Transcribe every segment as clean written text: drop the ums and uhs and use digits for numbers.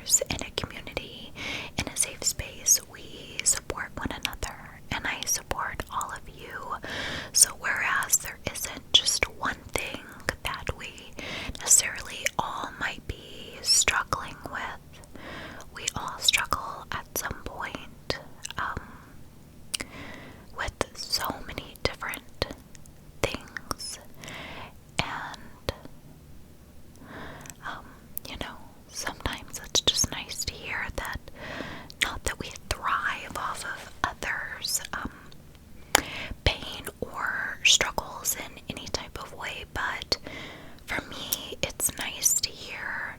course, in a community, in a safe space, we support one another, and I support all of you. So whereas there isn't just one thing that we necessarily all might be struggling with, we all struggle at some point with so many different things. And sometimes it's just nice to hear that, not that we thrive off of others' pain or struggles in any type of way, but for me, it's nice to hear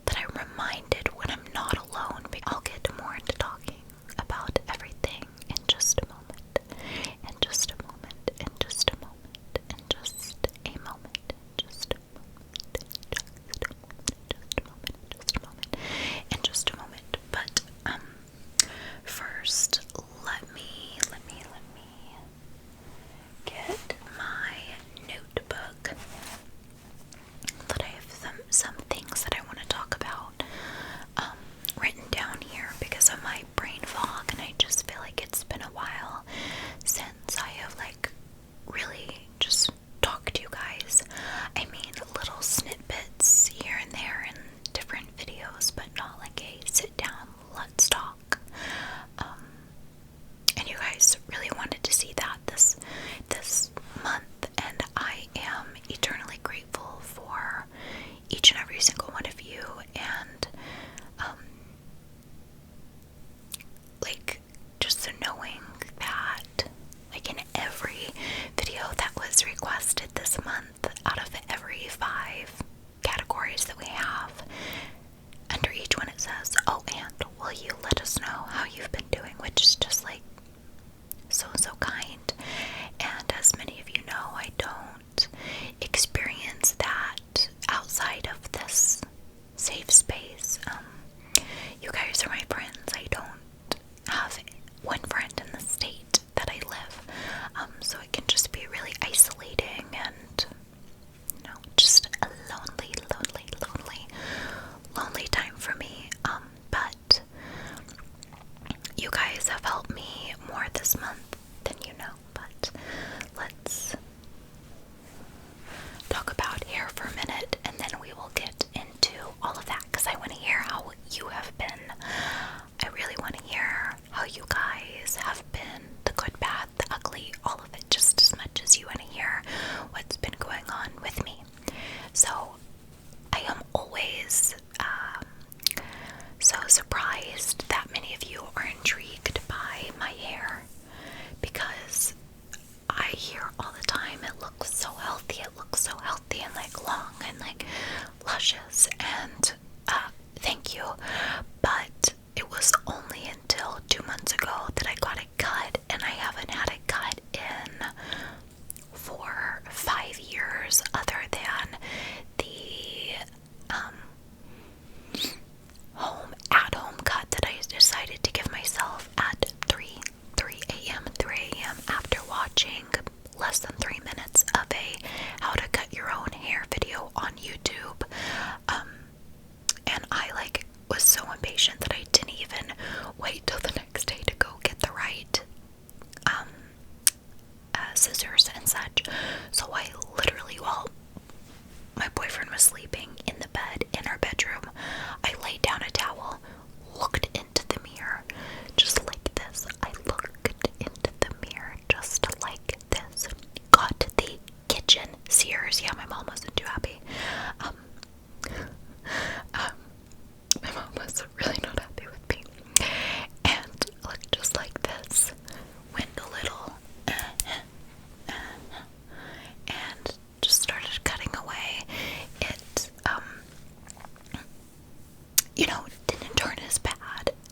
that I'm reminded when I'm not alone. I'll get more into talking about everything in just a moment, in just a moment, in just a moment, in just a moment, in just a moment, in just a moment. But first, let me get my notebook that I have some things that I want to talk about written down here because of my brain fog, and I just feel like it's been a while since I have really just talked to you guys. I mean, little snippets here and there in different videos, but not like a sit down, let's talk. And you guys really wanted to see that this month, and I am eternally grateful for each and every single one of you. And just the knowing that in every video that was requested this month, out of every 5 categories that we have, under each one it says, "Oh, and will you let us know how you've been doing?" which is just so kind. And as many of you know, I don't experience that outside of this safe space. You guys are my friends. I don't have one friend in the state that I live, so it can just be really isolating and just a lonely time for me. But you guys have helped me more this month than you know. But let's talk about hair for a minute, and then we will get into all of that, because I want to hear how you have been. I really want to hear how you guys have been, the good, bad, the ugly, all of it, just as much as you want to hear what's been going on with me. So I am always so surprised that many of you are intrigued by my hair, because I hear all the time it looks so healthy, and long and luscious, and thank you. But it was only until 2 months ago that I got it cut, and I haven't had it cut in 5 years, other than the at-home cut that I decided to give myself at 3 a.m. after watching less than 3 minutes of a how to cut your own hair video on YouTube. And I was so impatient that I didn't even wait till the next day to go get the right scissors and such. So I literally, while my boyfriend was sleeping in the bed in our bedroom, I laid down a towel, looked into the mirror, just like this. I looked into the mirror just like this. Got to the kitchen, Sears. Yeah, my mom wasn't too happy. My mom was really not happy with me. And looked just like this. Went a little and just started cutting away. It didn't turn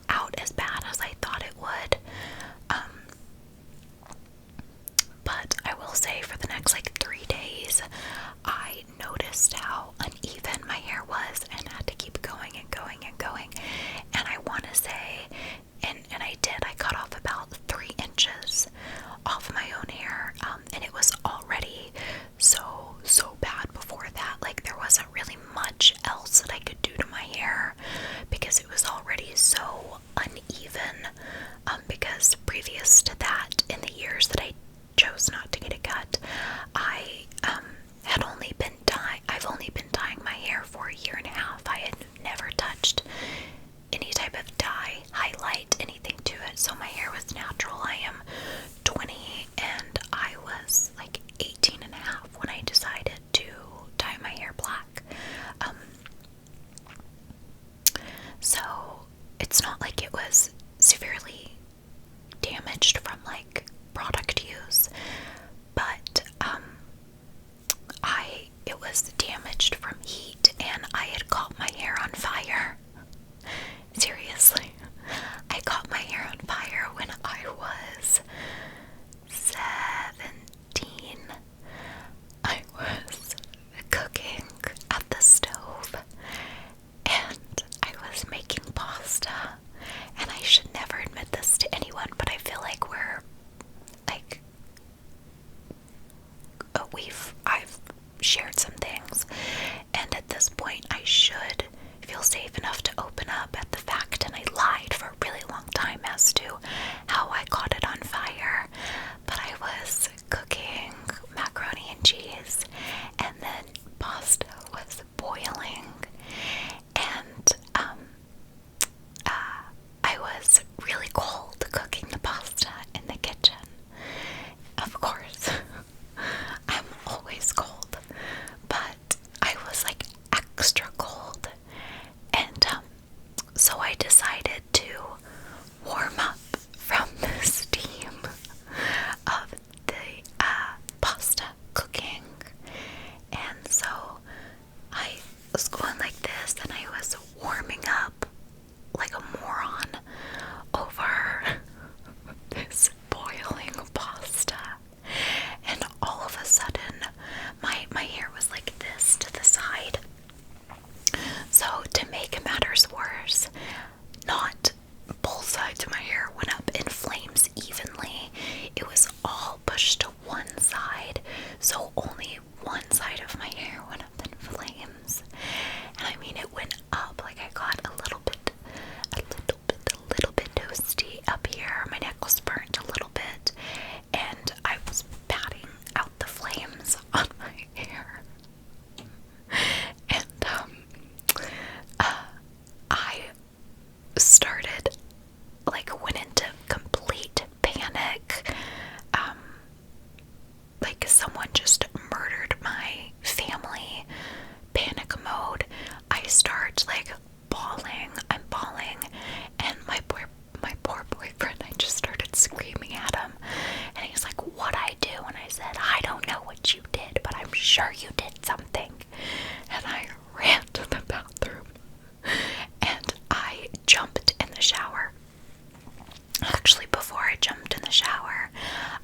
out as bad as I thought it would. But I will say, for the next 3 days, I noticed how uneven my hair was, and had to keep going and going and going. And I want to say, and I did, I cut off about 3 inches off my own hair, and it was already so bad before that. There wasn't really much else that I could do to my hair, because it was So it's not like it was severely damaged from like product use, but it was damaged from heat, and I had caught my hair on fire. Seriously, I caught my hair on fire when I was 17. I was cooking at the stove, and I was making pasta, and I should never admit this to anyone, but I feel like I've shared some things, and at this point I should feel safe enough to open up at the fact, and I lied for a really long time as to how I caught it on fire. But I was cooking macaroni and cheese, and then pasta was boiling, and I was really cold cooking the pasta in the kitchen. Of course, I'm always cold, but I was like extra cold, and so I decided to warm up from the steam of the pasta cooking. And so I was going like this, and I was warming up like a moron over this boiling pasta. And all of a sudden, my hair was like this to the side. So to make matters worse, not both sides of my hair went up in flames evenly. It was all pushed to one side, so only one side of my hair went up in flames. And I mean, it went up, like I got a little bit toasty up here. My neck was burnt a little bit, and I was patting out the flames on my hair. And I started, like, went into complete panic. Like someone just murdered my family. Panic mode. I start like bawling. I'm bawling, and my poor boyfriend, I just started screaming at him, and he's like, "What'd I do?" And I said, "I don't know what you did, but I'm sure you did something." And I ran to the bathroom, and I jumped in the shower. Actually, before I jumped in the shower,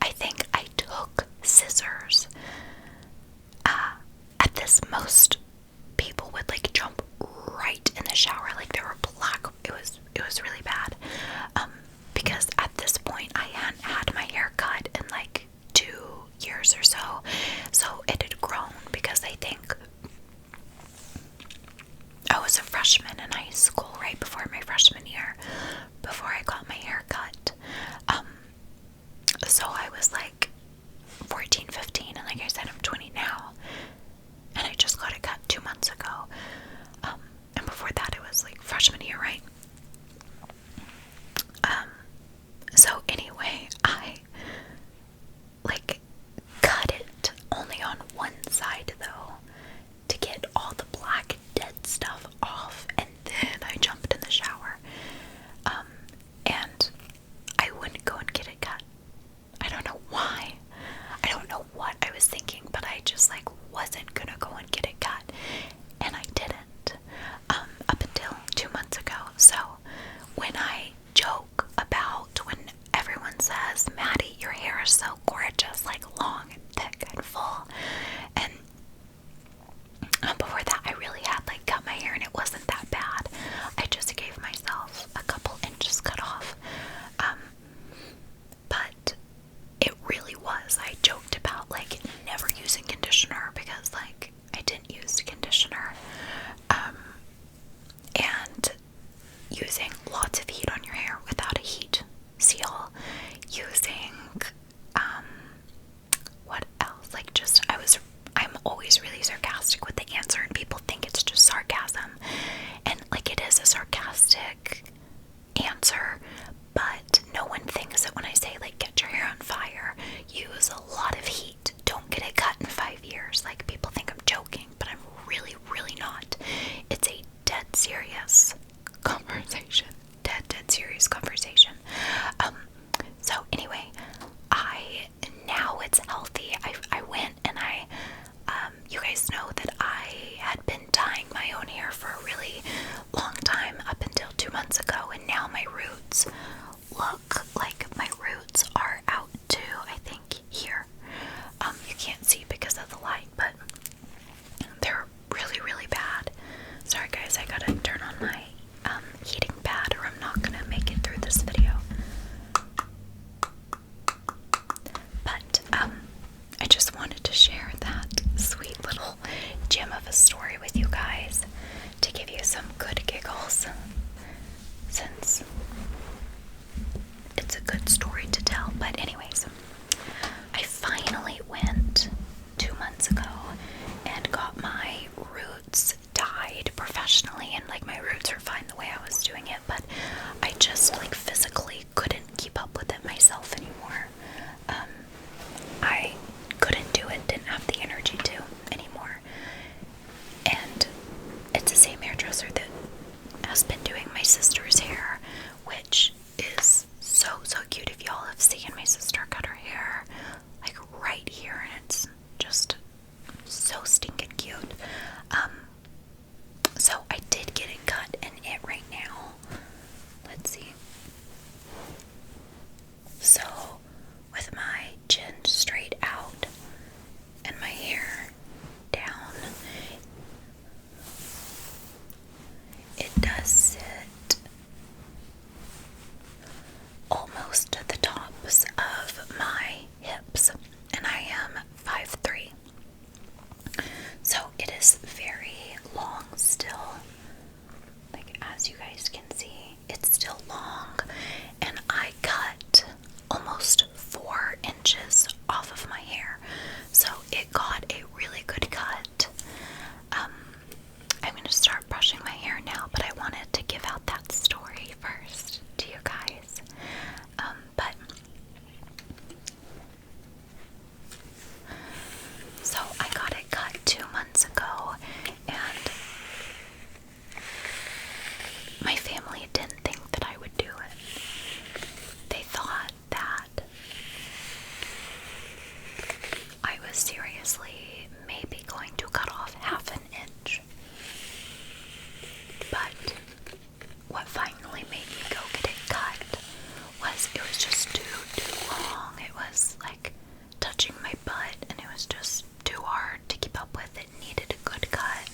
I think I took scissors. At this, most people would like jump right in the shower, like they were black. It was really bad. Because at this point I hadn't had my hair cut in like 2 years or so. So it had grown, because I think I was a freshman in high school right before my freshman year, before I got my hair cut. So I was like 14, 15, and like I said, I'm 20 now, and I just got it cut 2 months ago. And before that, it was like freshman year, right? So anyway, I like cut it only on one side though, to get all the black dead stuff off, and then I jumped in the shower. And I wouldn't go and get it cut. I don't know why. I don't know what I was thinking, but I just like wasn't gonna go and get it cut, and I didn't. Up until 2 months ago. So when I joke about, when everyone says, "Maddie, your hair is so gorgeous, like long and thick and full," and before that I really had like cut my hair, and it wasn't that bad. I just gave myself a couple inches cut off. But it really was. I joked about like never using conditioner, because like I didn't use conditioner. And using lots of heat on your hair without a heat seal. Using, what else? Like just, I'm always really sarcastic with the answer, and people think it's just sarcasm. And like it is a sarcastic answer, but no one thinks that when I say like get your hair on fire, use a lot of heat, don't get it cut in 5 years. Like people think I'm joking, but I'm really, really not. It's a dead serious conversation. months ago, and now my roots look like my roots are out to, I think, here. You can't see because of the light, but they're really, really bad. Sorry guys, I gotta turn on my heating pad or I'm not gonna make it through this video. But I just wanted to share that sweet little gem of a story with you guys to give you some good giggles, since it's a good story to tell. But anyways, I finally went 2 months ago and got my roots dyed professionally, and like my roots are fine the way I was doing it, but I just like physically couldn't keep up with it myself anymore. I couldn't do it, didn't have the energy to anymore. And it's the same hairdresser that has been doing my sister's hair, which is so cute. If y'all have seen my sister cut her hair, like right here, and it's just so stinking cute. So I did get it cut in it right now. Let's see. So with my chin straight out and my hair down, it does sit almost at the tops of my hips, and I am 5'3". So it is very long still. Like, as you guys can see, it's still long, and I cut almost 4 inches off of my hair, so it got a really good cut. I'm going to start brushing my hair now, but I wanted to give out that story first to you guys. But so I got it cut 2 months ago, and my family didn't think that I would do it. They thought that I was seriously maybe going to cut off half an inch. But what finally made me go get it cut was it was just too long. It was like touching my butt, and it was just too hard to keep up with. It needed a good cut.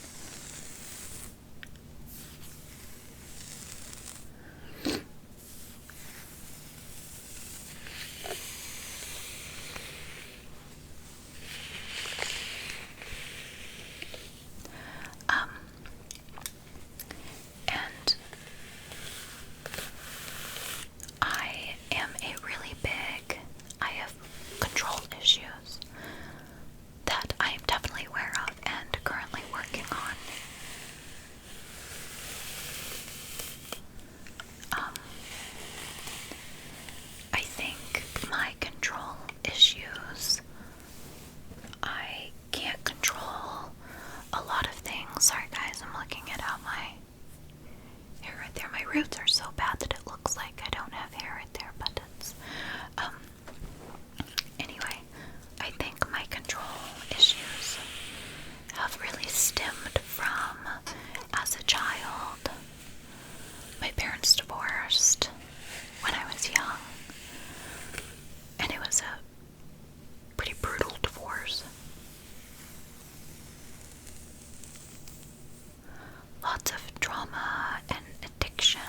And I am I have control issues that I am definitely aware of and currently working on. I think my control issues, I can't control a lot of things. Sorry guys, I'm looking at how my hair right there. My roots are so bad that it looks like I don't have hair right there, but it's, anyway, I think my control issues have really stemmed from, as a child, my parents divorced when I was young, and it was a pretty brutal divorce. Lots of trauma and addiction,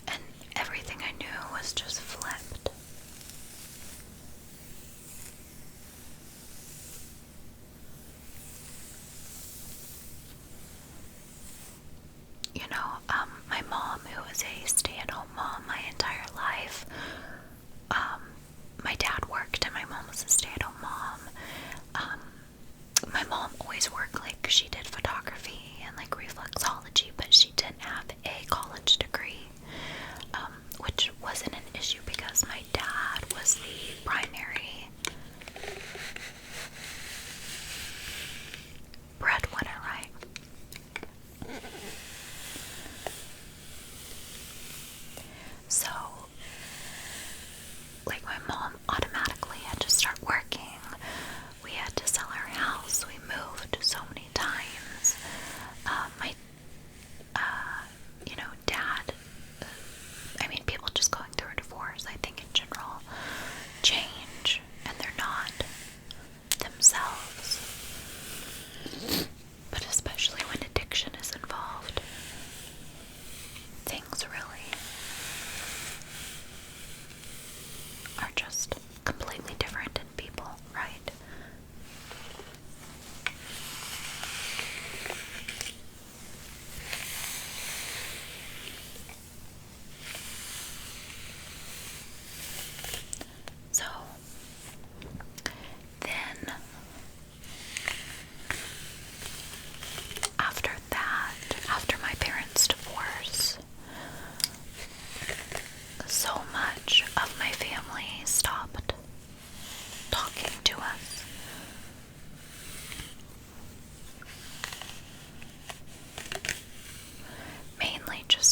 and everything I knew was just flipped. You know, my mom, who was a stay-at-home mom my entire life, my dad worked and my mom was a stay-at-home mom. My mom always worked, like, she did photography and like reflexology, but she didn't have a college degree, which wasn't an issue because my dad was the primary breadwinner, right? So, like, my mom automatically had to start working. We had to sell our house. We moved so many times.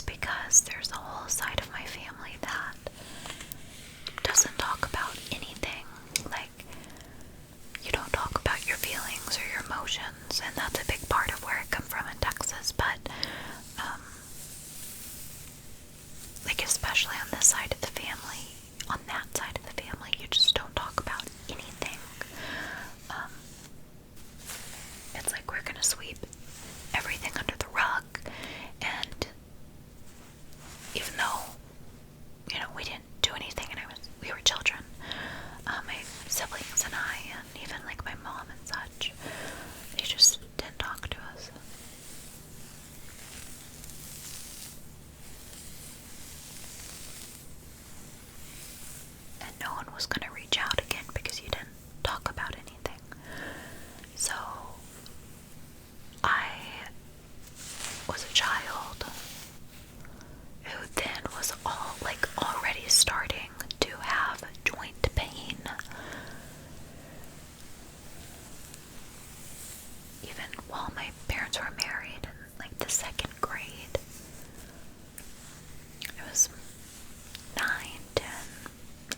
just because there's a whole side of my family that doesn't talk about anything. Like, you don't talk about your feelings or your emotions, and that's a big part of where I come from in Texas, but like, especially on this side of the family, on that side of the family, you just don't talk about anything. It's like we're gonna sweep everything under the rug, and even though, you know, we didn't do anything and we were children, my siblings and I, and even like my mom and such, they just didn't talk to us. And no one was going to reach out again because you didn't talk about anything. So I was a child who then was already starting to have joint pain. Even while my parents were married in like the 2nd grade. I was 9, 10,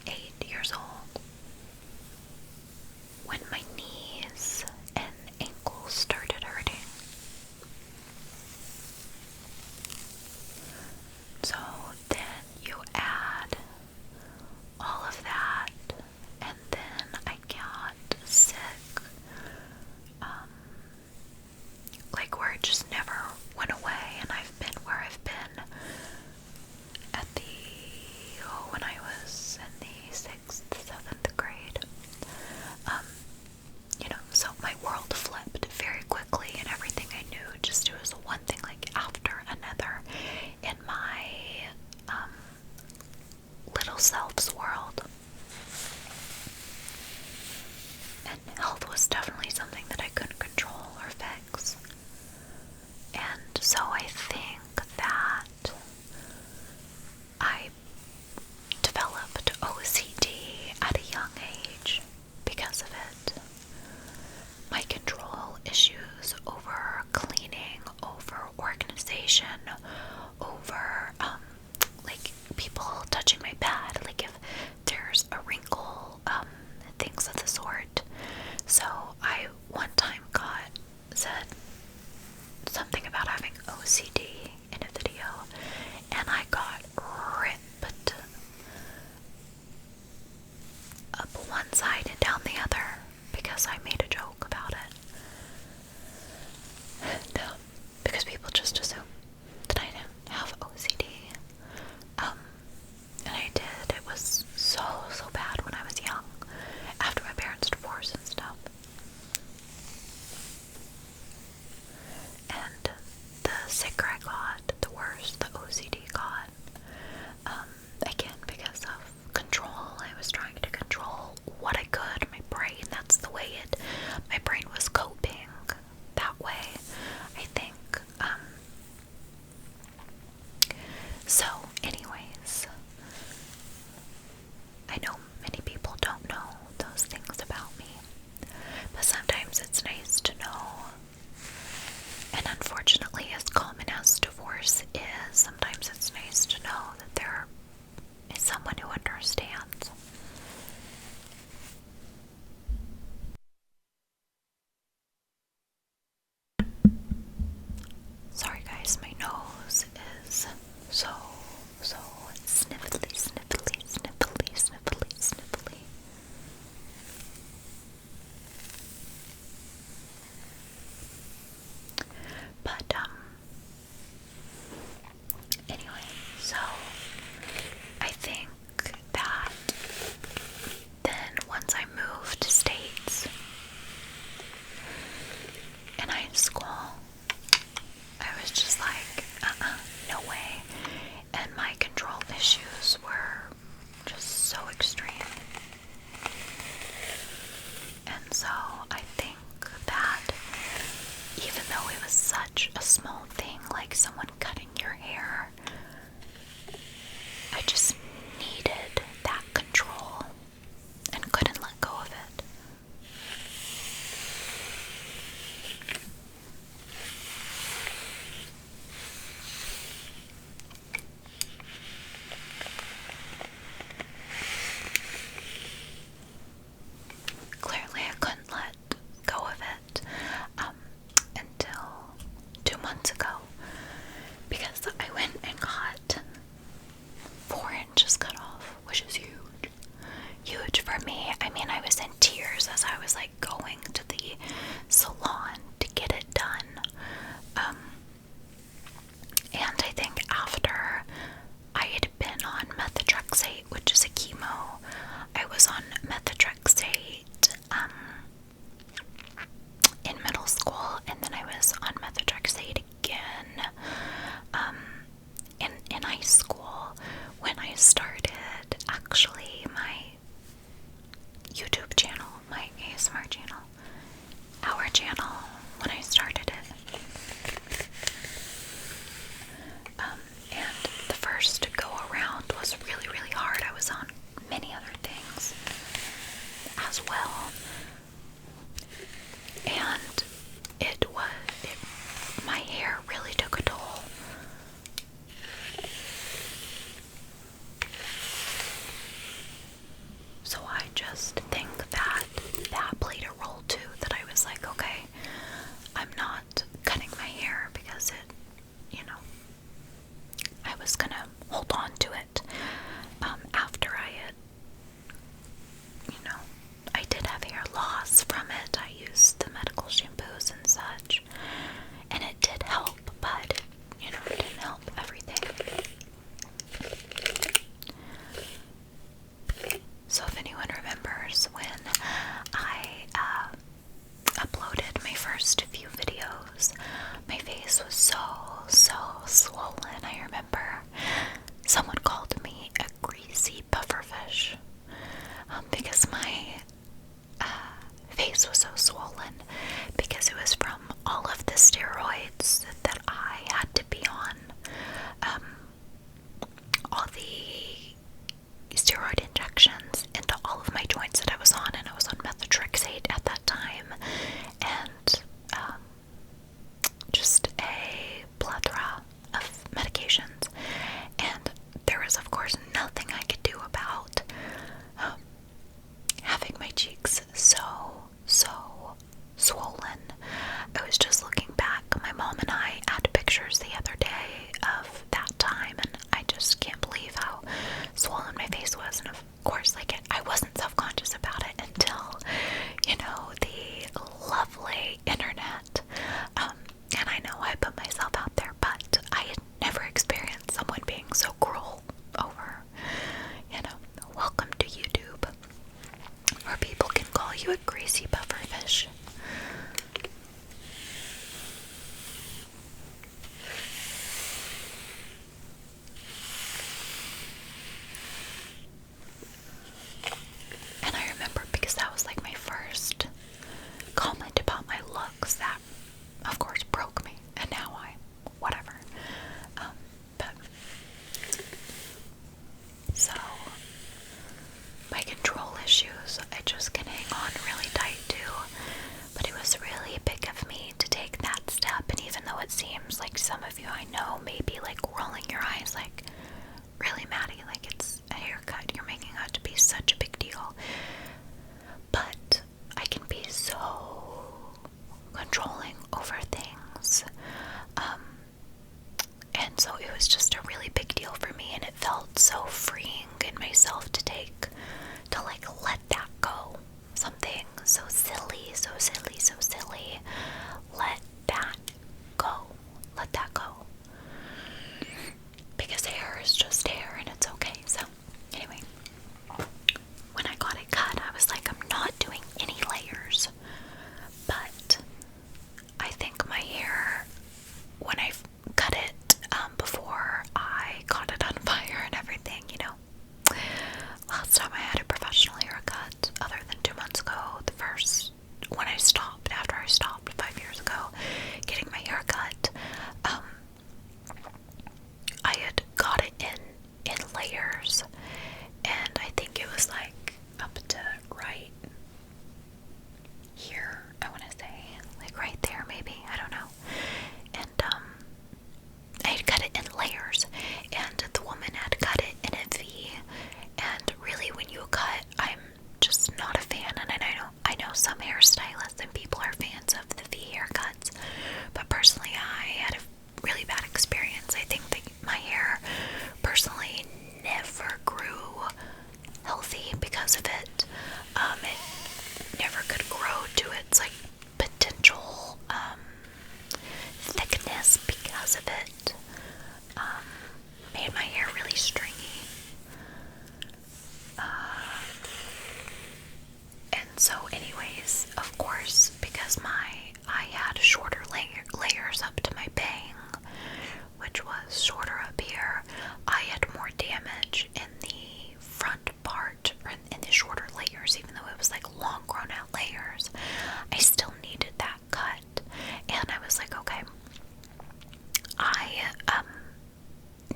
8 years old when my knees and ankles started hurting. So then you add all of that, and then I got sick, like where it just never went away, and I've been where I've been when I was in the 6th, 7th grade. You know, so my world flipped very quickly, and everything I knew, just it was one thing like after another in my little self's world. And health was definitely something that I couldn't control or fix. And so I think that I developed OCD at a young age because of it. My control issues over cleaning, over organization, over like people touching my bed, like if there's a wrinkle, things of the sort. So I one time said something about having OCD in a video, and I got ripped up one side and down the other because I made a joke about it. And, because people just assume that I didn't have OCD. And I did. It was so bad when I was young, after my parents' divorce and stuff. And the sicker I got, the worse the OCD got. Again, because of control. I was trying to control what I could. My brain, that's the way my brain was coping that way, I think. So, anyways, I know many people don't know those things about me, but sometimes it's nice to know. And unfortunately, as common as divorce is, sometimes it's nice to know that there is someone who understands. Sorry guys, my nose is so sniffly, sniffly, sniffly, sniffly, sniffly. But, anyway, so I think that then once I moved to States in high school, I was just like, no way. And my control issues were just so extreme. And so I think that even though it was such a small thing, like someone cutting your hair, I just needed that control and couldn't let go of it. I think after I had been on methotrexate, which is a chemo, I was on methotrexate in middle school, and then I was on methotrexate again in high school when I started actually my YouTube channel, my ASMR channel, our channel, when I started it. And the first go around was really, really hard. I was on many other things as well. And my hair really took a toll. So I just think that played a role too, that I was like, okay, I'm not cutting my hair because I was gonna hold on to it after I had, I did have hair loss from it. I used the medical shampoos and such, and it did help, but, it didn't help everything. So if anyone remembers when I uploaded my first few videos, my face was so swollen. I remember someone called me a greasy pufferfish because my face was so swollen, because it was from all of the steroids that I had to be on, all the steroid injections into all of my joints that I was on, and I was on methotrexate at that time, and just a plethora of medications, and there was of course nothing I could do about having my cheeks so swollen. I was just looking back, my mom and I had pictures the other day of that time, and I just can't believe how swollen my face was. And of course, I wasn't self-conscious about it until, the lovely internet. And I know I put myself out there, but I had never experienced someone being so cruel over, welcome to YouTube, where people can call you a greasy pufferfish. And I remember, because that was my first comment about my looks, that of course broke me, and now whatever. But so my control issues, I just can hang on really tight too. But it was really big of me to take that step, and even though it seems like some of you I know may be rolling your eyes really, Maddie, it's a haircut, you're making out to be such a big deal. But I can be so controlling over things. And so it was just a really big deal for me, and it felt so freeing in myself to let that go. Something so silly, let that go. Let that go. Because hair is just hair, and it's okay. So, anyway, when I got it cut, I was like, I'm not doing any layers. But I think my hair, when I cut it, before I caught it on fire and everything, last time I had a professional haircut, other than 2 months ago, after I stopped 5 years ago, getting my hair cut, I had got it in layers, and I think it was up to right here, I want to say, right there maybe, I don't know, and I had cut it in layers, and the woman had cut it in a V, and really when you cut, I'm just not a fan, and I know some hairstylists and people are fans of the V haircuts, but personally I had a really bad experience. I think that my hair personally never grew healthy because of it. It never could grow to its potential thickness because of it. made my hair really stringy. And so anyways, of course, because I had shorter layers up to my bang, which was shorter up here, I had more damage in the front part, or in the shorter layers, even though it was like long grown out layers. I still needed that cut, and I was like, okay, I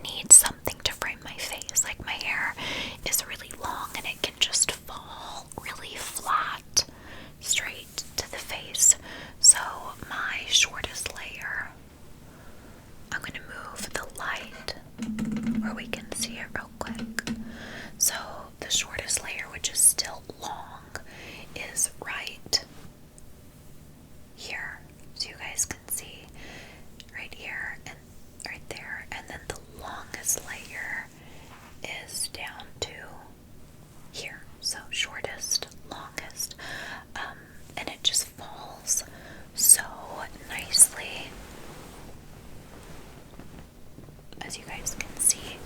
need something to frame my face. Like, my hair is really long and it can just fall really flat straight to the face. So my shortest layer, I'm going to move the light where we can see it real quick. So the shortest layer, which is still long, is right here. So you guys can see right here and right there. And then the longest layer is down to here. So shortest, longest. And it just falls so nicely, as you guys can see.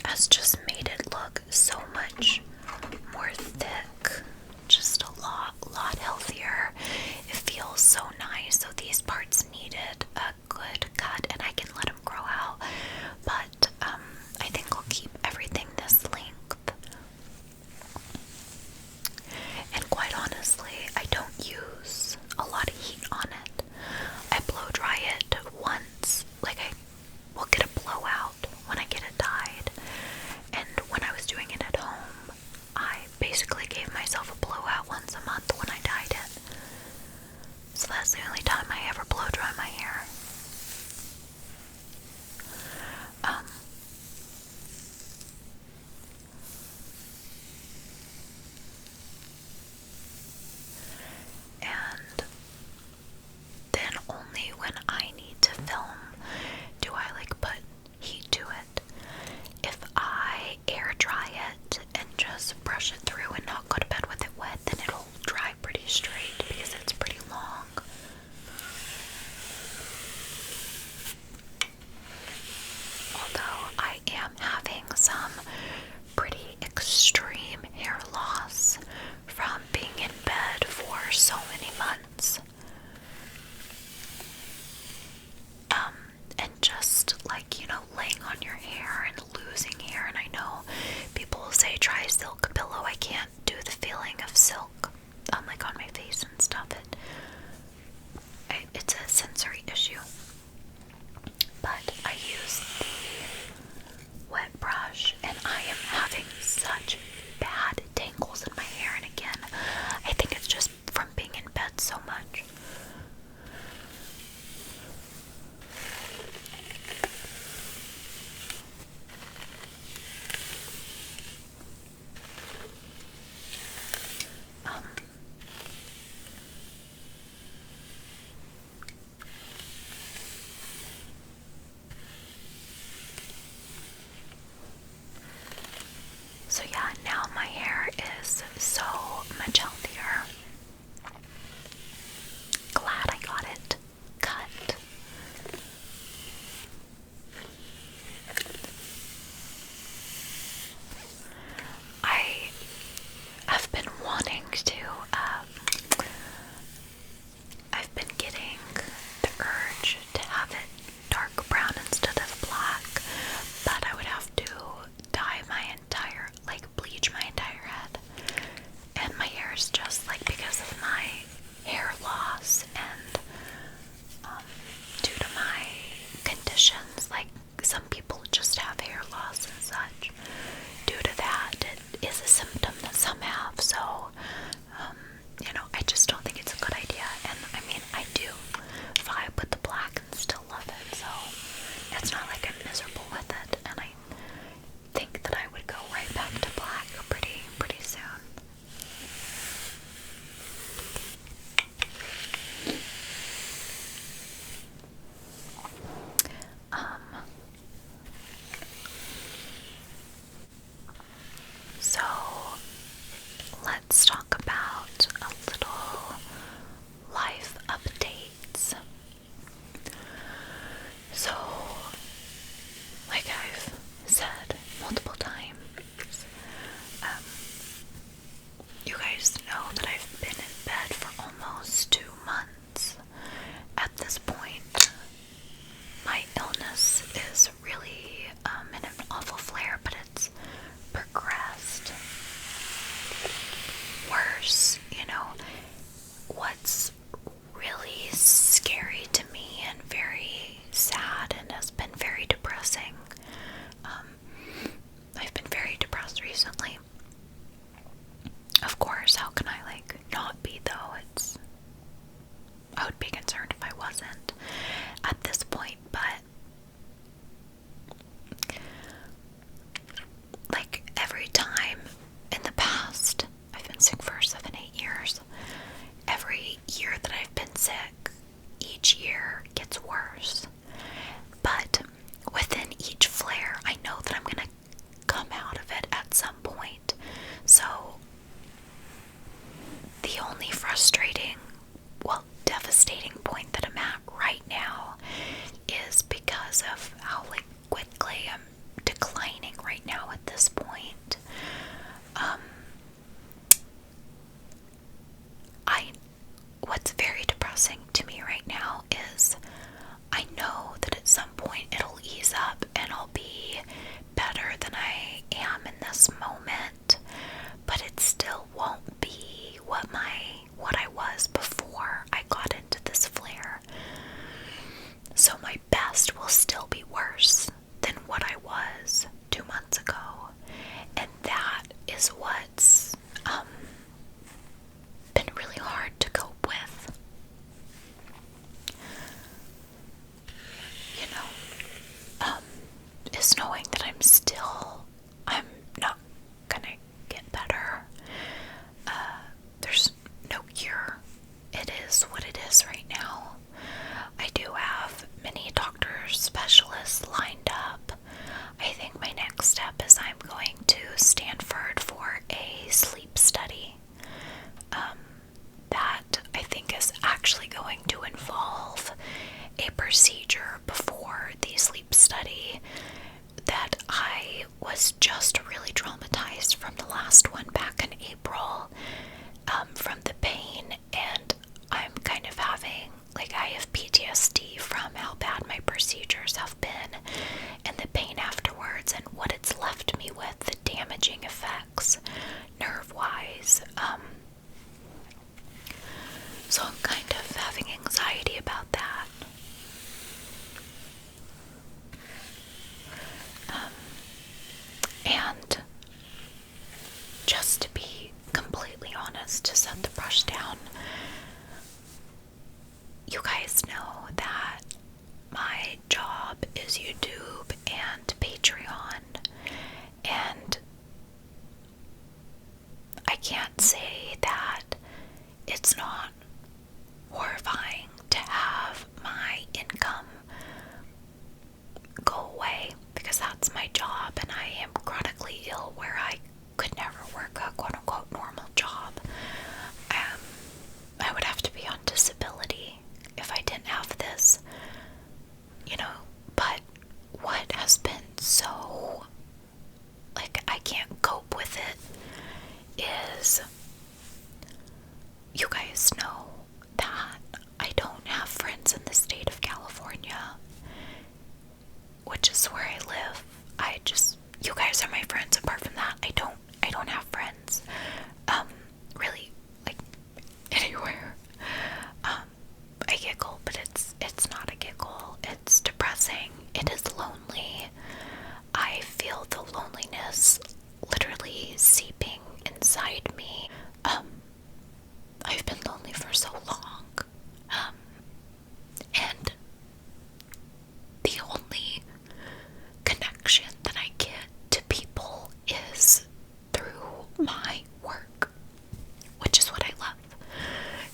Has just made it look so much more thick, just a lot healthier. It feels so nice. So these parts needed a good cut, and I can let them grow out, but I think I'll keep everything this length. And quite honestly, I don't use a lot of heat on it. I blow dry it once, like I will get a blowout when I get it dyed. And when I was doing it at home, I basically gave myself a blowout once a month when I dyed it. So that's the only time I ever blow dry my hair. And then only when I need to film do I like put heat to it. If I air dry it and just brush it through and not go to bed with it wet, then it'll dry pretty straight because it's pretty long. Although I am having some pretty extreme hair loss from being in bed for so many months. And just like, laying on your hair and losing hair. And I know people will say try a silk pillow. I can't do the feeling of silk, like on my face and stuff. It's a sensory issue. But I use the wet brush, and I am having such bad tangles in my hair. And again, I think it's just from being in bed so much. So yeah, now my hair is so much healthier. Glad I got it cut. I have been wanting to, I've been getting the urge to have it dark brown instead of black, but I would have to dye my entire, bleach my entire head. And my hair is just, because of my hair loss and due to my conditions, some people just have hair loss and such. Due to that, it is a symptom that some have, so, I just don't think it's a good idea. And, I do vibe with the black and still love it, so it's not like I'm miserable with it, and I think that I would go right back to black pretty soon. So let's talk about a little life updates. So, because of how like quickly I'm declining right now at this point. What's very depressing to me right now is I know that at some point it'll ease up and I'll be better than I am in this moment, but it still won't be what I was before I got into this flare. So my best will still be worse than what I was 2 months ago. And that is what's been really hard to cope with. You know, is knowing that I'm not gonna get better. There's no cure. It is what it is right now. I do have many doctors, specialists lined up. I think my next step is I'm going to Stanford for a sleep study. That I think is actually going to involve a procedure before the sleep study that I was just really traumatized from the last one back in April, from the pain, and I'm kind of having, like, I have PTSD from how bad my procedures have been and the pain afterwards and what it's left me with, the damaging effects nerve-wise. So I'm kind of having anxiety about that. And just to be completely honest, to set the brush down, you guys know that my job is YouTube and Patreon, and I can't say that it's not horrifying to have my income go away, because that's my job and I am chronically ill where I could never work a quote-unquote normal job. I would have to be on disability if I didn't have this, but what has been so, like, I can't cope with it is, you guys know that I don't have friends in the state of California, which is where I live. You guys are my friends. Apart from that, I don't have friends, really, like, anywhere. I giggle, but it's not a giggle. It's depressing. It is lonely. I feel the loneliness literally seeping inside me. I've been lonely for so long. And the only connection that I get to people is through my work, which is what I love.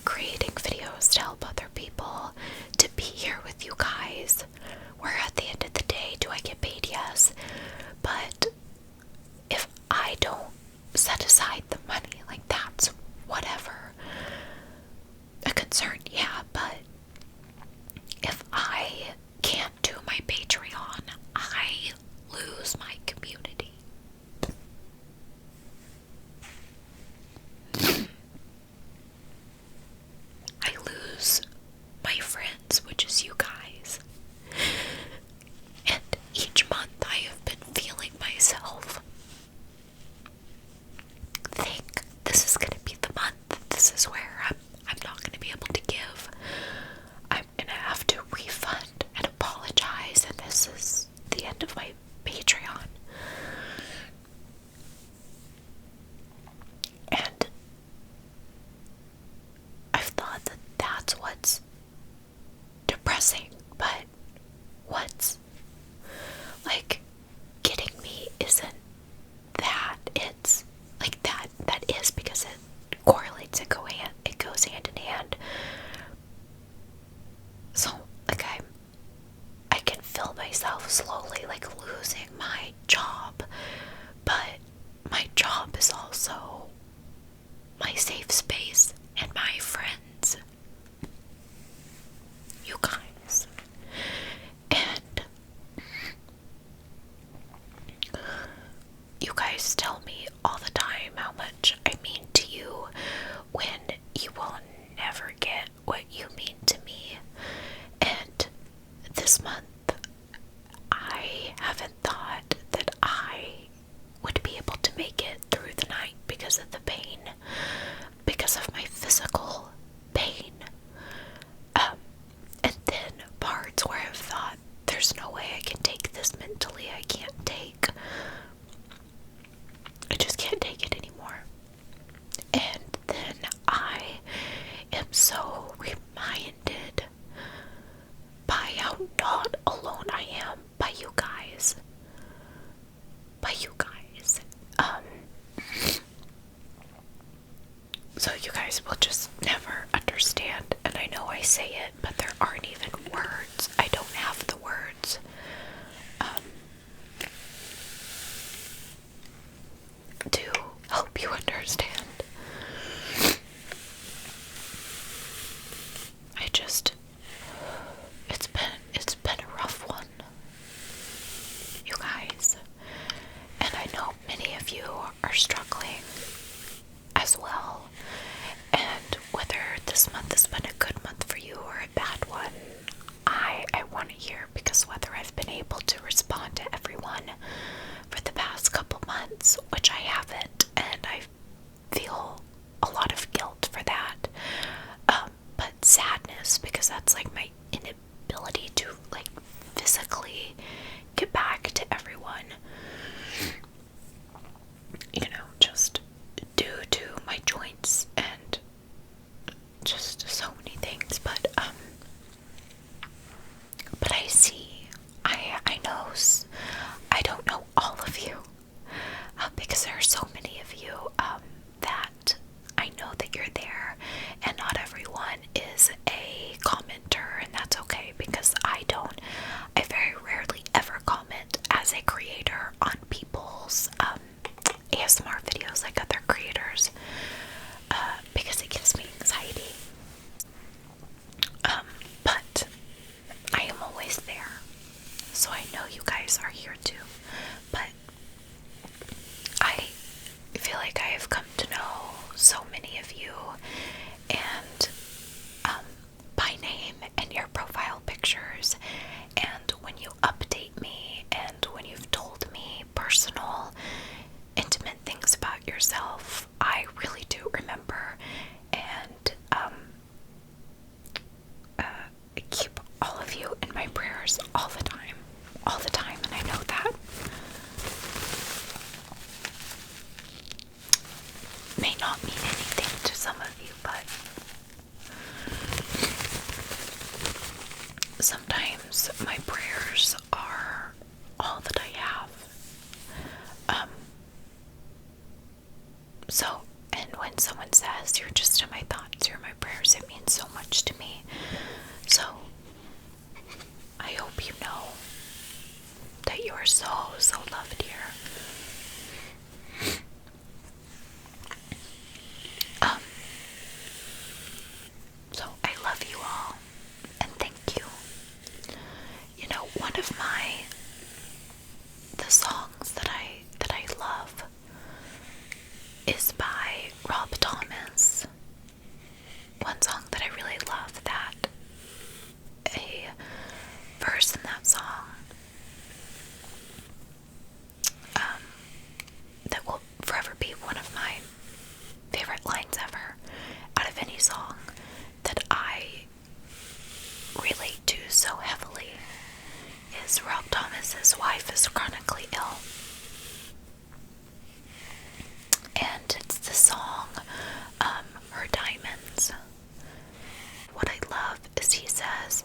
Creating videos to help other people, to be here with you guys, where at the end of the day, do I get paid? Yes. But if I don't set aside the money, like, that's whatever. A concern, yeah, but if I can't do my Patreon, I lose my community. I lose my friends, which is you guys. And each month I have been feeling myself think this is going to be the month. This is where I'm not going to be able to give. I'm going to have to refund and apologize, and this is the end of my Patreon. And I've thought that that's what's depressing, but what's, like, getting me isn't that. It's, like, that is because it correlates, it goes hand in hand. So, like, I can feel myself slowly, like, losing my job, but my job is also my safe space and my friends, you guys. And much I mean to you when you will never get what you mean to me. And this month, I haven't thought that I would be able to make it through the night because of the pain, because of my physical pain. And then parts where I've thought, there's no way I can take this mentally. I just can't take it anymore. And then I am so reminded by how not alone I am by you guys. So you guys will just never understand, and I know I say it, but there aren't even words. I don't have the words. To help you understand. It's been a rough one, you guys, and I know many of you are struggling as well, and whether this month has been a good month for you or a bad one, I want to hear, because whether I've been able to respond to everyone for the past couple months, which I haven't, and I feel a lot of guilt for that, but sadness, because that's like my inability to like physically get back to everyone, just due to my joints and just so many things. But I see, I know, I don't know all of you, because there are so many of you that I know that you're there, and not everyone is a commenter, and that's okay, because I very rarely ever comment as a creator on people's ASMR videos like other creators, because it gives me anxiety. But I am always there, so I know you guys are here too. But I feel like I have come to know so many of you, and by name and your profile pictures, and when you update me, and when you've told me personal, intimate things about yourself, I really do remember, and keep all of you in my prayers all the time, and I know that may not mean anything to some of you, but sometimes my prayers are all that I have. And when someone says, you're just in my thoughts, you're my prayers, it means so much to me. So, I hope you know that you are so, so loved here. So I love you all, and thank you. One of the songs that I love is by Rob Thomas. One song that I really love, that a verse in that song that will forever be one of my favorite lines ever out of any song, that I relate to so heavily, is Rob Thomas's wife is chronically ill. And it's the song, Her Diamonds. What I love is he says,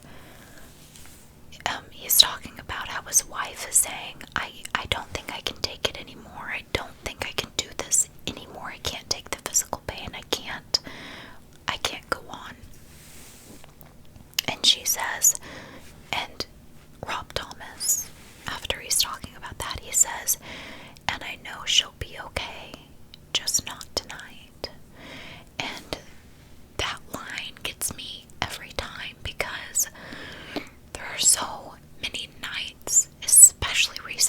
he's talking about how his wife is saying, I don't think I can take it anymore. I don't think I can do this anymore. I can't take the physical pain. I can't go on. And she says, and Rob Thomas, after he's talking about that, he says, and I know she'll be okay, just not tonight. And that line gets me every time, because there are so many nights, especially recently,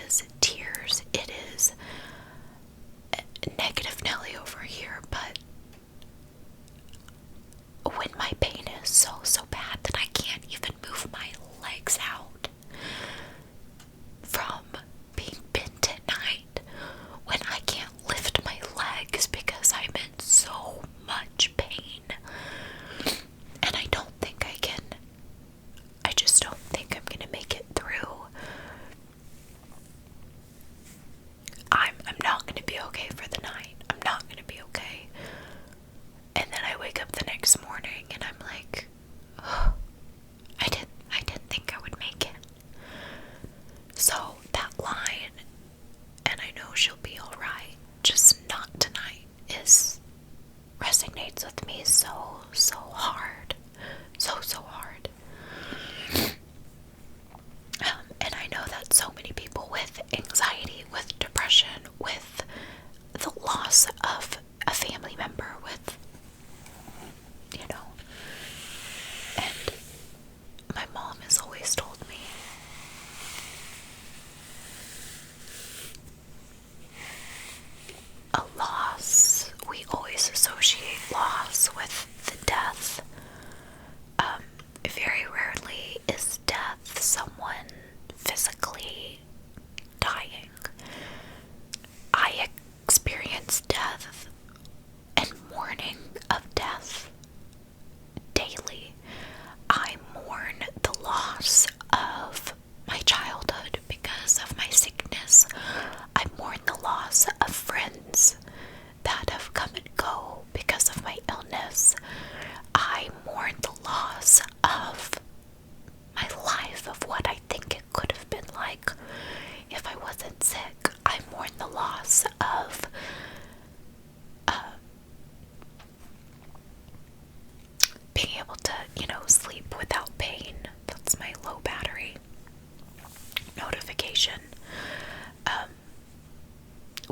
is tears. It is negative Nelly over here, but when my pain is so bad that I can't even move my legs out from being bent at night, when I can't lift my legs because I'm in so much pain, and I don't think I can. I just don't think I'm gonna make it through. I'm not gonna be okay for the night. I'm not gonna be okay. And then I wake up the next morning and I'm like, oh, I didn't think I would make it. So that line, and I know she'll be alright, just not tonight, resonates with me so hard. So hard. And I know that so many people with anxiety, with depression, with the loss of a family member, with, and my mom has always told me, a loss, we always associate loss with the death. Very rarely is death someone physically dying. I experience death and mourning of death daily. I mourn the loss of my childhood because of my sickness. I mourn the loss of friends that have come and go because of my illness. I mourn the loss of my life, of what I think it could have been like if I wasn't sick. I mourn the loss of being able to, sleep without pain. That's my low battery notification.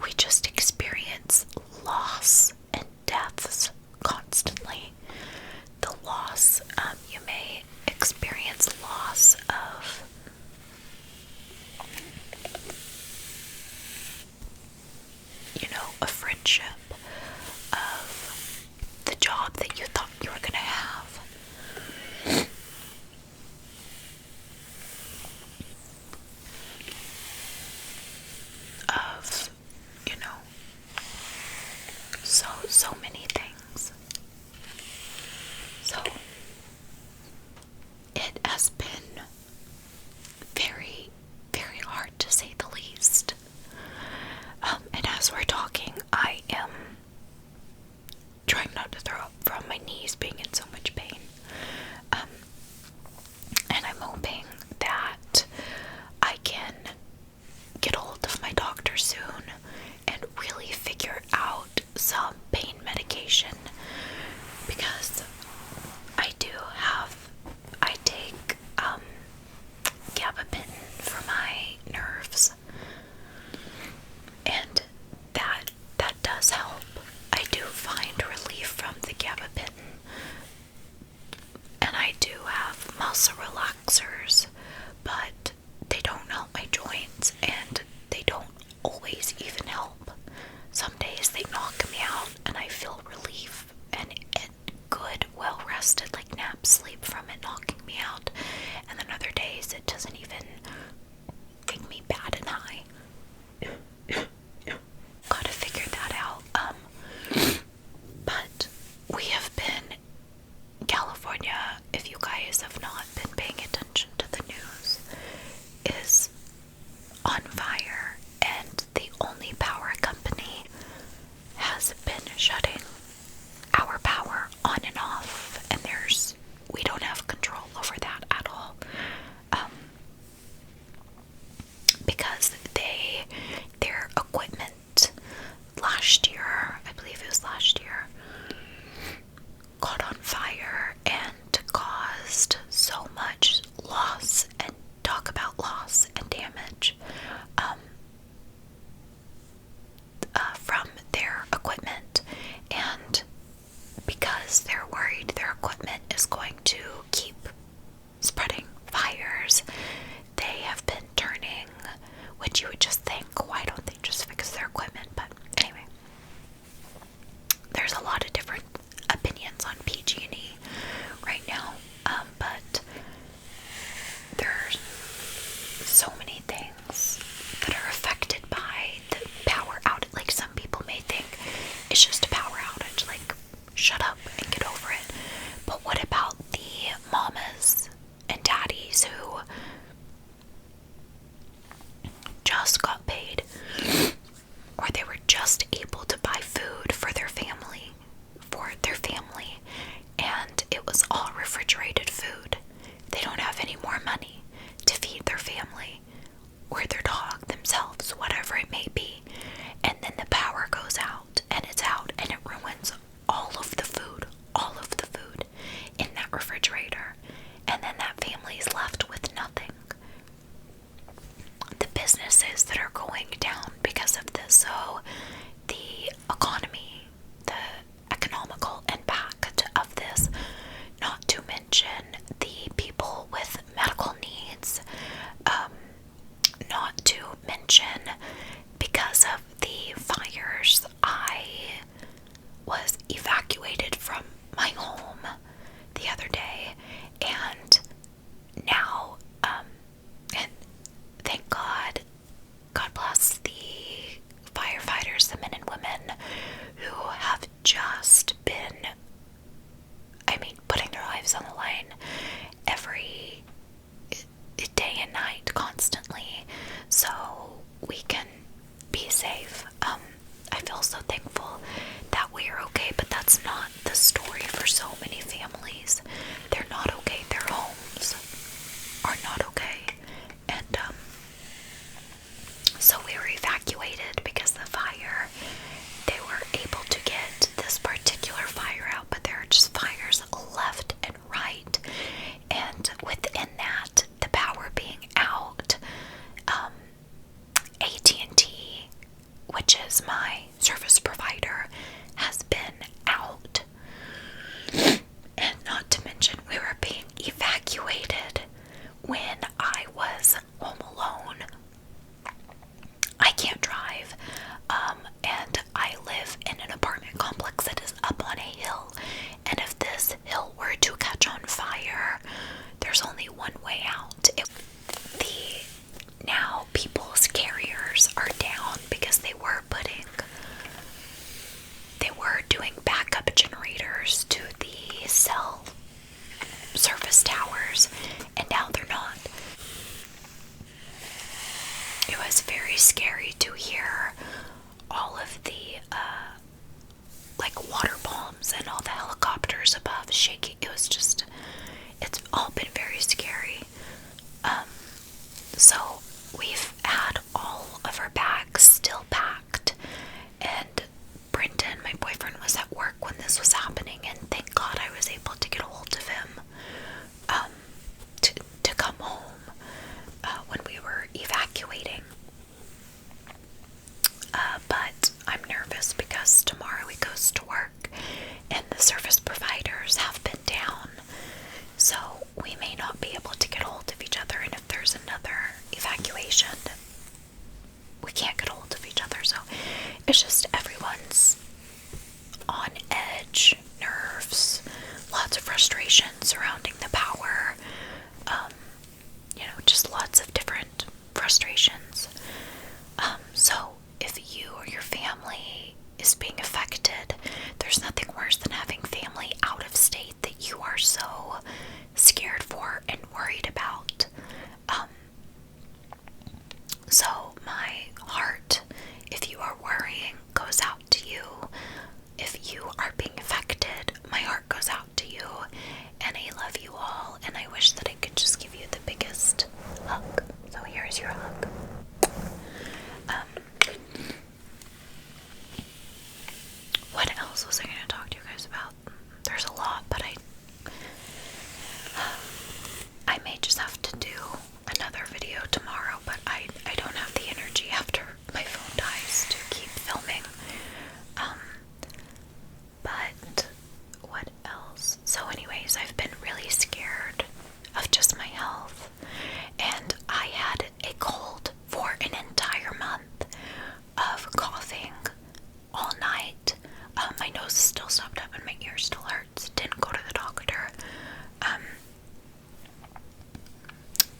We just experience loss and deaths constantly. The loss, you may experience loss of a friendship, of the job that you thought you were gonna have. Of, so many things. So it has been very, very hard to say the least. And as we're talking, I am trying not to throw up from my knees being in so much pain. And I'm hoping that I can get hold of my doctor soon and really figure out some pain medication, because I take gabapentin for my nerves, and that does help. I do find relief from the gabapentin, and I do have muscle relaxers, but they don't help my joints, and they don't always even help. Some days they knock me out and I feel relief and good, well rested, like nap sleep from it knocking me out, and then other days it doesn't even make me bad and high. Gotta figure that out. But we have been, California, if you guys have not been paying attention to the news, is on fire, and the only power company has been shutting our power on and off, and we don't have control over that at all, because their equipment last year, I believe it was last year, caught on fire and caused so much was all refrigerated food. They don't have any more money to feed their family or their dog, themselves, whatever it may be. And then the power goes out, and it's out, and it ruins all of the food in that refrigerator. And then that family is left with nothing. The businesses that are going down because of this, so the economy, the economical impact of this, not to mention the people with medical needs, not to mention because of the fires, I was evacuated from my home the other day, and now, and thank God, God bless the firefighters, the men and women who have just been, putting their lives on the line every day and night, constantly, so we can be safe. I feel so thankful that we are okay, but that's not the story for so many families. They're not okay. Their homes are not okay. And so we were evacuated because of the fire. They were able to get this particular fire out, but there are just fires left and right. And within that, the power being out, AT&T, which is my service provider, has been out. And not to mention, we were being evacuated when I was home alone. I can't drive, and I live in an apartment complex that is up on a hill, and if this hill were to catch on fire, there's only one way out. Now people's carriers are down because they were doing backup generators to the cell service towers, and now they're not. It was very scary to hear all of the water bombs and all the helicopters above shaking. It's all been very scary. So we've had all of our bags still packed, and Brenton, my boyfriend, was at work when this was happening, and thank God I was able to get a hold of him to come home when we were evacuating. But I'm nervous because tomorrow he goes to work, and the service providers have been down, so we may not be able to get a hold of each other, and if there's another evacuation, we can't get a hold of each other. So it's just everyone's on edge, nerves, lots of frustration surrounding the power, just lots of different frustrations. So if you or your family is being affected, there's nothing worse than having family out of state that you are so scared for and worried about. So my heart, if you are worrying, goes out to you. If you are being affected, my heart goes out to you, and I love you all, and I wish that I could just give you the biggest hug. So here's your hug. What else was I going to talk to you guys about? There's a lot, but I may just have to do another video tomorrow, but I don't have the energy after my phone dies to keep filming. But what else? So anyways, I've been really scared of just my health, and I had a cold for an entire month of coughing all night. My nose is still stopped up and my ear still hurts. Didn't go to the doctor.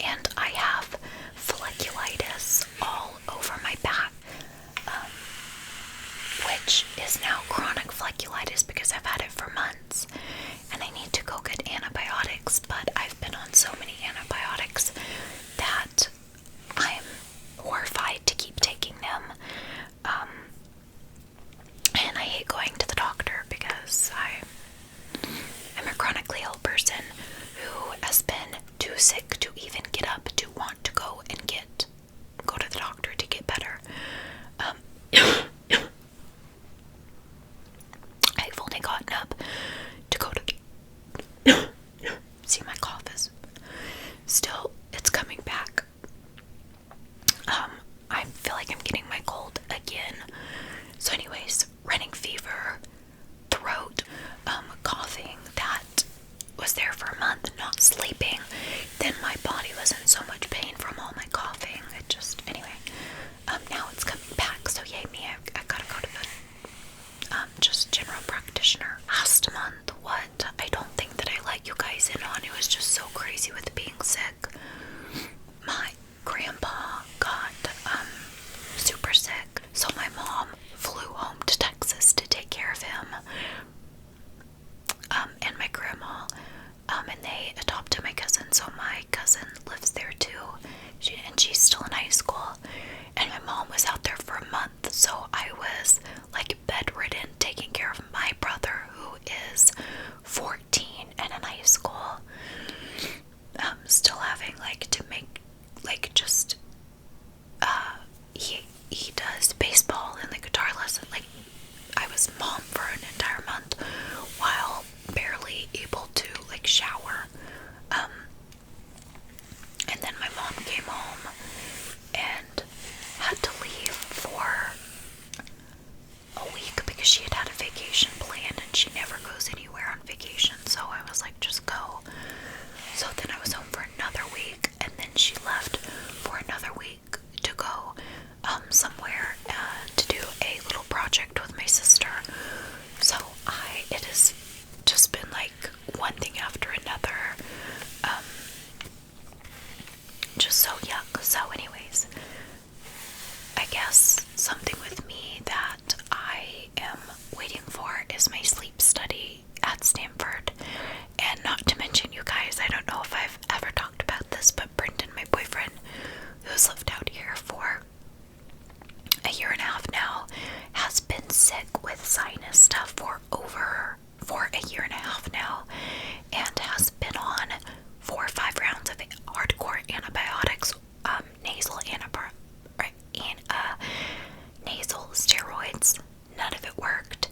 And I have folliculitis all over my back, which is now chronic folliculitis because I've had it for months, and I need to go get antibiotics cousin lives there too, and she's still in high school. And my mom was out there for a month, so I was like bedridden, taking care of my brother who is 14 and in high school. Still having like to make like just he does baseball and the guitar lesson. Like, I was mom for an entire month while barely able to like shower. And then my mom came home and had to leave for a week because she had a vacation planned and she never goes anywhere on vacation. So I was like, just go. So then I was home for another week, and then she left for another week to go somewhere to do a little project with my sister. So it has just been like one thing after another. Just so yuck. So anyways, I guess something with me that I am waiting for is my sleep study at Stanford. And not to mention, you guys, I don't know if I've ever talked about this, but Brendan, my boyfriend, who's lived out here for a year and a half now, has been sick with sinus stuff for a year and a half now, and has been on 4 or 5 rounds of hardcore antibiotics, nasal steroids. None of it worked.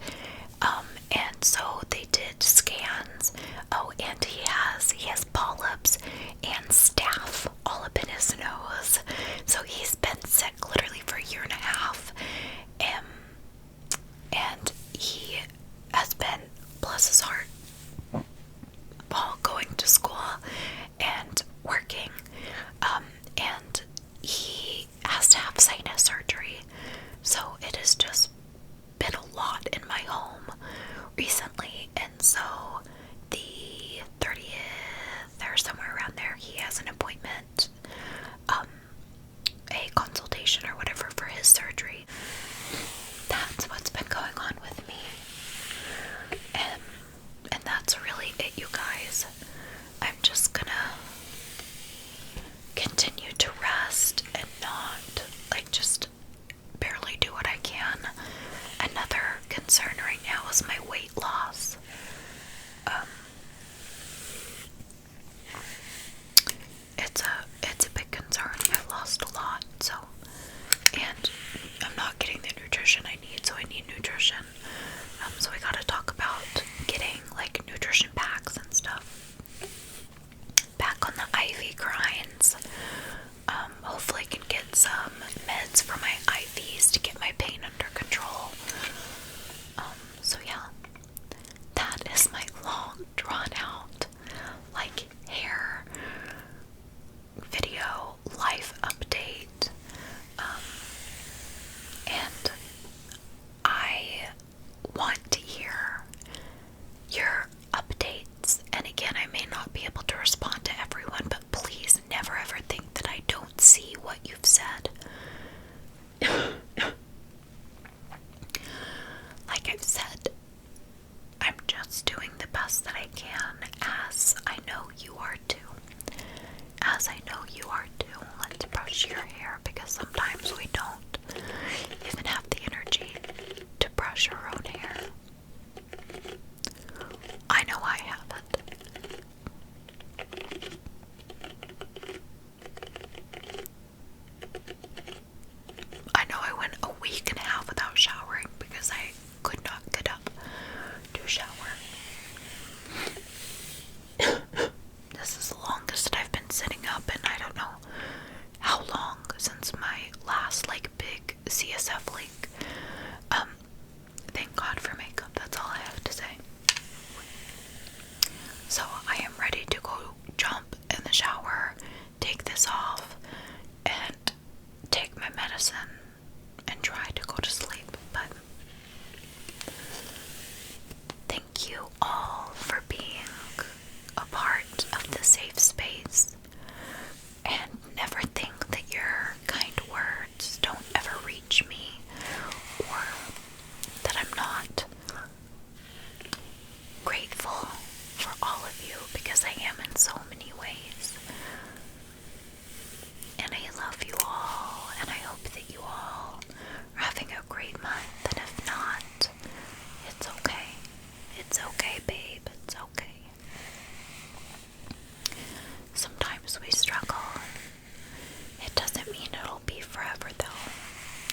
And so they did scans. Oh, and he has polyps and staph all up in his nose. So he's been sick literally for a year and a half. And he has been, bless his heart, while going to school and working. And he has to have sinus surgery. So it has just been a lot in my home recently, and so the 30th or somewhere around there, he has an appointment, a consultation or whatever for his surgery. That's what's been going on with me, and that's really it, you guys. I'm just gonna continue to rest and not, like, just barely do what I can. Another concern right now is my weight loss. It's a big concern. I've lost a lot, so, and I'm not getting the nutrition I need, so I need nutrition. So I gotta talk about getting like nutrition packs and stuff. Back on the IV grinds. Hopefully I can get some meds for my IVs to get my pain under control. So yeah, that is my long, drawn out, like, hair video life update. And I want to hear your updates. And again, I may not be able to respond to everyone, but please never ever think that I don't see what you've said. Like I've said, I'm just doing the best that I can, as I know you are too. As I know you are too. Let's brush your hair, because sometimes we don't even have the energy to brush our own hair. I know I haven't. I know I went a week and a half without showering because I could not get up to shower. This is the longest I've been sitting up, and I don't know how long since my last like big CSF leak. Thank God for makeup, that's all I have to say. So I am ready to go jump in the shower, take this off, and take my medicine and try to go to sleep. But thank you all for being a part of the safe space, and never think that your kind words don't ever reach me, or that I'm not grateful for all of you, because I am in so many ways. And I love you all, and I hope that you all are having a great month. And if not, it's okay. It's okay, babe. It's okay. Sometimes we struggle. It doesn't mean it'll be forever, though.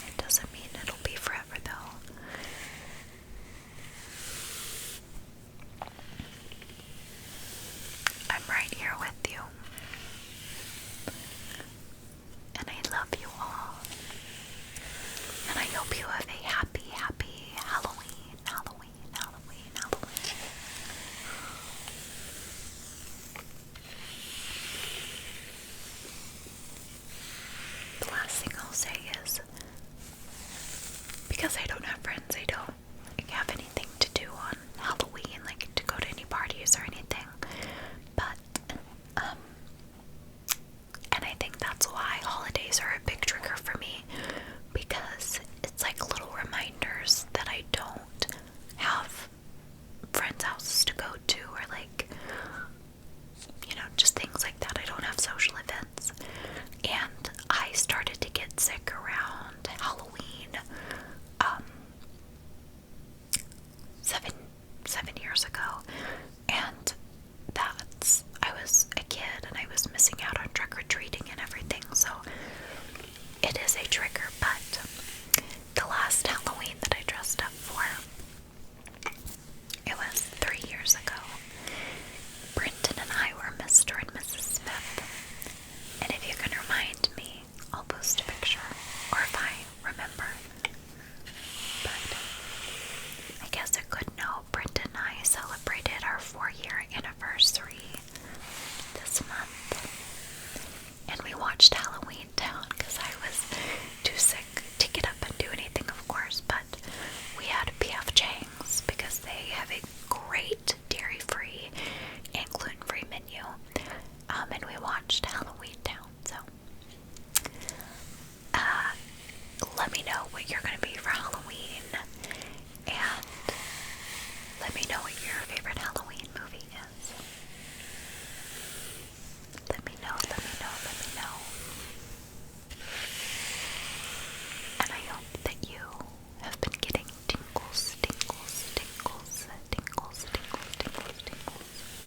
It doesn't mean it'll be forever, though. I'm right here with you. And I love you all. And I hope you have a